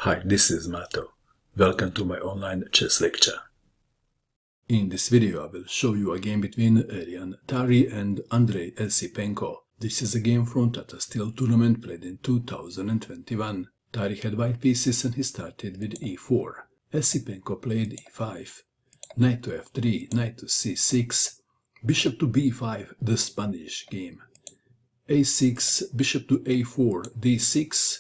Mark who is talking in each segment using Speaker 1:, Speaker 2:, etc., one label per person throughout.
Speaker 1: Hi, this is Mato. Welcome to my online chess lecture. In this video I will show you a game between Aryan, Tari and Andrey Esipenko. This is a game from Tata Steel tournament played in 2021. Tari had white pieces and he started with e4. Esipenko played e5, knight to f3, knight to c6, bishop to b5, the Spanish game, a6, bishop to a4, d6,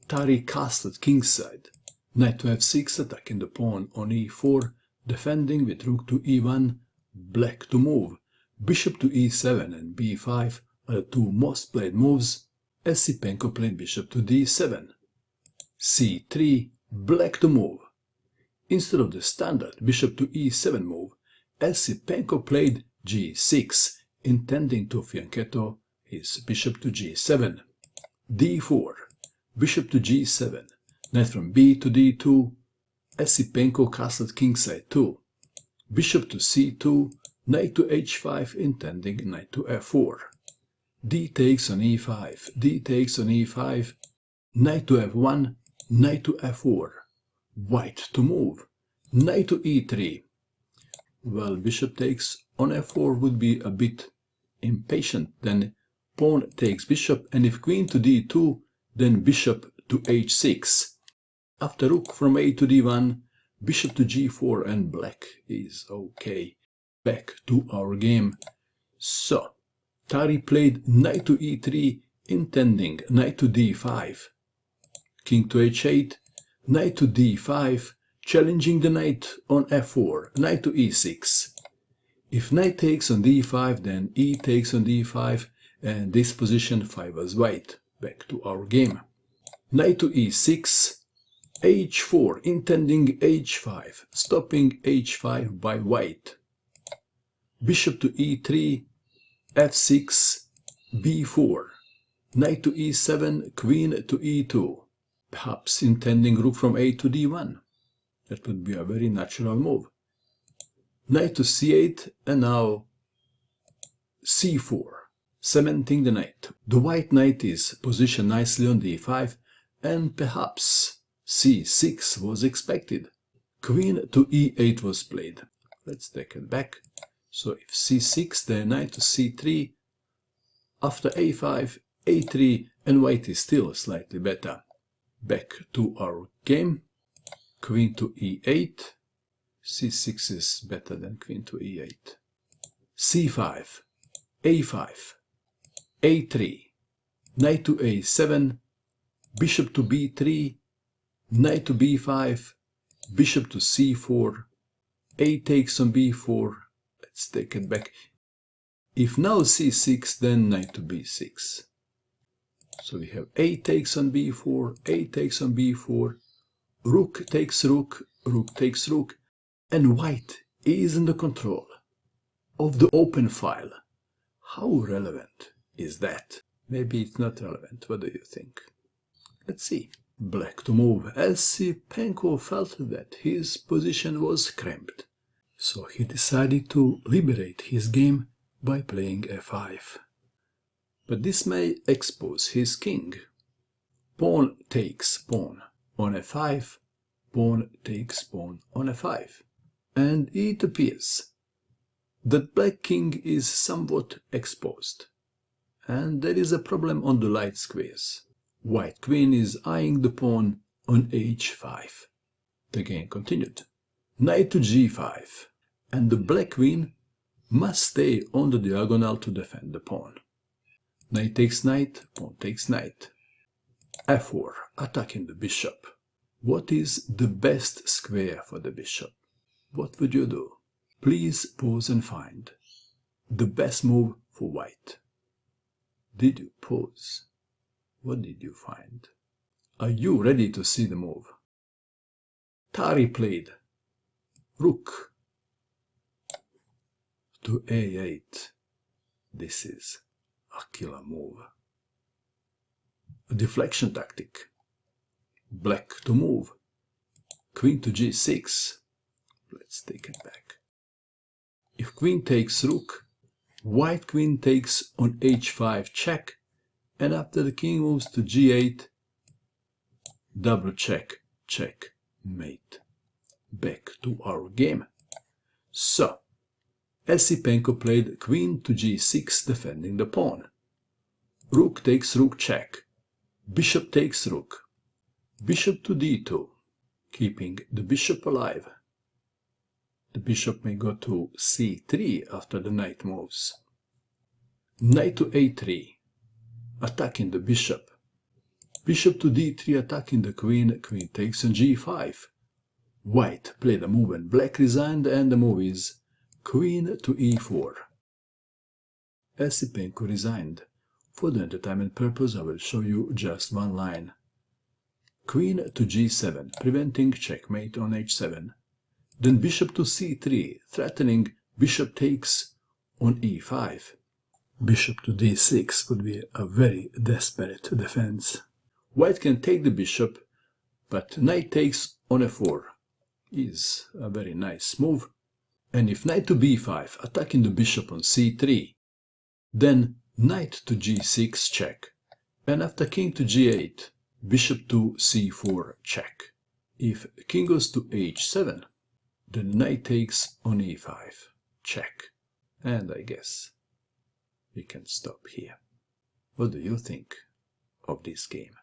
Speaker 1: Tari castled kingside, knight to f6 attacking the pawn on e4, defending with rook to e1, black to move, bishop to e7 and b5 are the two most played moves. Esipenko played bishop to d7, c3, black to move. Instead of the standard bishop to e7 move, Esipenko played g6, intending to fianchetto his bishop to g7, d4, bishop to g7, knight from b to d2, Esipenko castled kingside too, bishop to c2, knight to h5, intending knight to f4, d takes on e5, d takes on e5, knight to f1, knight to f4, white to move, knight to e3. Well, bishop takes on f4 would be a bit impatient, then pawn takes bishop, and if queen to d2, then bishop to h6. After rook from a to d1, bishop to g4, and black is okay. Back to our game. So, Tari played knight to e3, intending knight to d5, king to h8, knight to d5, challenging the knight on f4, knight to e6. If knight takes on d5, then e takes on d5, and this position favors white. Back to our game. Knight to e6, h4, intending h5, stopping h5 by white. Bishop to e3, f6, b4, knight to e7, queen to e2, perhaps intending rook from a to d1. That would be a very natural move. Knight to c8, and now c4, cementing the knight. The white knight is positioned nicely on d5, and perhaps c6 was expected. Queen to e8 was played. Let's take it back. So if c6, then knight to c3, after a5, a3, and white is still slightly better. Back to our game. Queen to e8, c6 is better than queen to e8. c5, a5, a3, knight to a7, bishop to b3, knight to b5, bishop to c4, a takes on b4, let's take it back. If now c6, then knight to b6. So we have a takes on b4, a takes on b4, rook takes rook, rook takes rook, and white is in the control of the open file. How relevant is that? Maybe it's not relevant. What do you think? Let's see. Black to move. Esipenko felt that his position was cramped, so he decided to liberate his game by playing f5. But this may expose his king. Pawn takes pawn on f5, pawn takes pawn on f5, and it appears that black king is somewhat exposed, and there is a problem on the light squares. White queen is eyeing the pawn on h5. The game continued. Knight to g5, and the black queen must stay on the diagonal to defend the pawn. Knight takes knight, pawn takes knight. f4, attacking the bishop. What is the best square for the bishop? What would you do? Please pause and find the best move for white. Did you pause? What did you find? Are you ready to see the move? Tari played rook to a8. This is a killer move. A deflection tactic. Black to move. Queen to g6. Let's take it back. If queen takes rook, white queen takes on h5 check, and after the king moves to g8, double check, checkmate. Back to our game. So, Esipenko played queen to g6, defending the pawn. Rook takes rook check. Bishop takes rook. Bishop to d2, keeping the bishop alive. The bishop may go to c3 after the knight moves. Knight to a3, attacking the bishop. Bishop to d3, attacking the queen. Queen takes on g5. White played a move and black resigned, and the move is queen to e4. Esipenko resigned. For the entertainment purpose, I will show you just one line. Queen to g7, preventing checkmate on h7. Then bishop to c3, threatening bishop takes on e5. Bishop to d6 could be a very desperate defense. White can take the bishop, but knight takes on f4 is a very nice move. And if knight to b5, attacking the bishop on c3, then knight to g6 check, and after king to g8, bishop to c4 check. If king goes to h7, then knight takes on e5 check. And I guess we can stop here. What do you think of this game?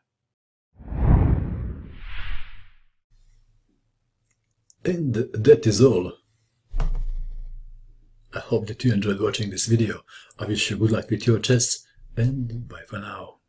Speaker 1: And that is all. I hope that you enjoyed watching this video. I wish you good luck with your chess, and bye for now.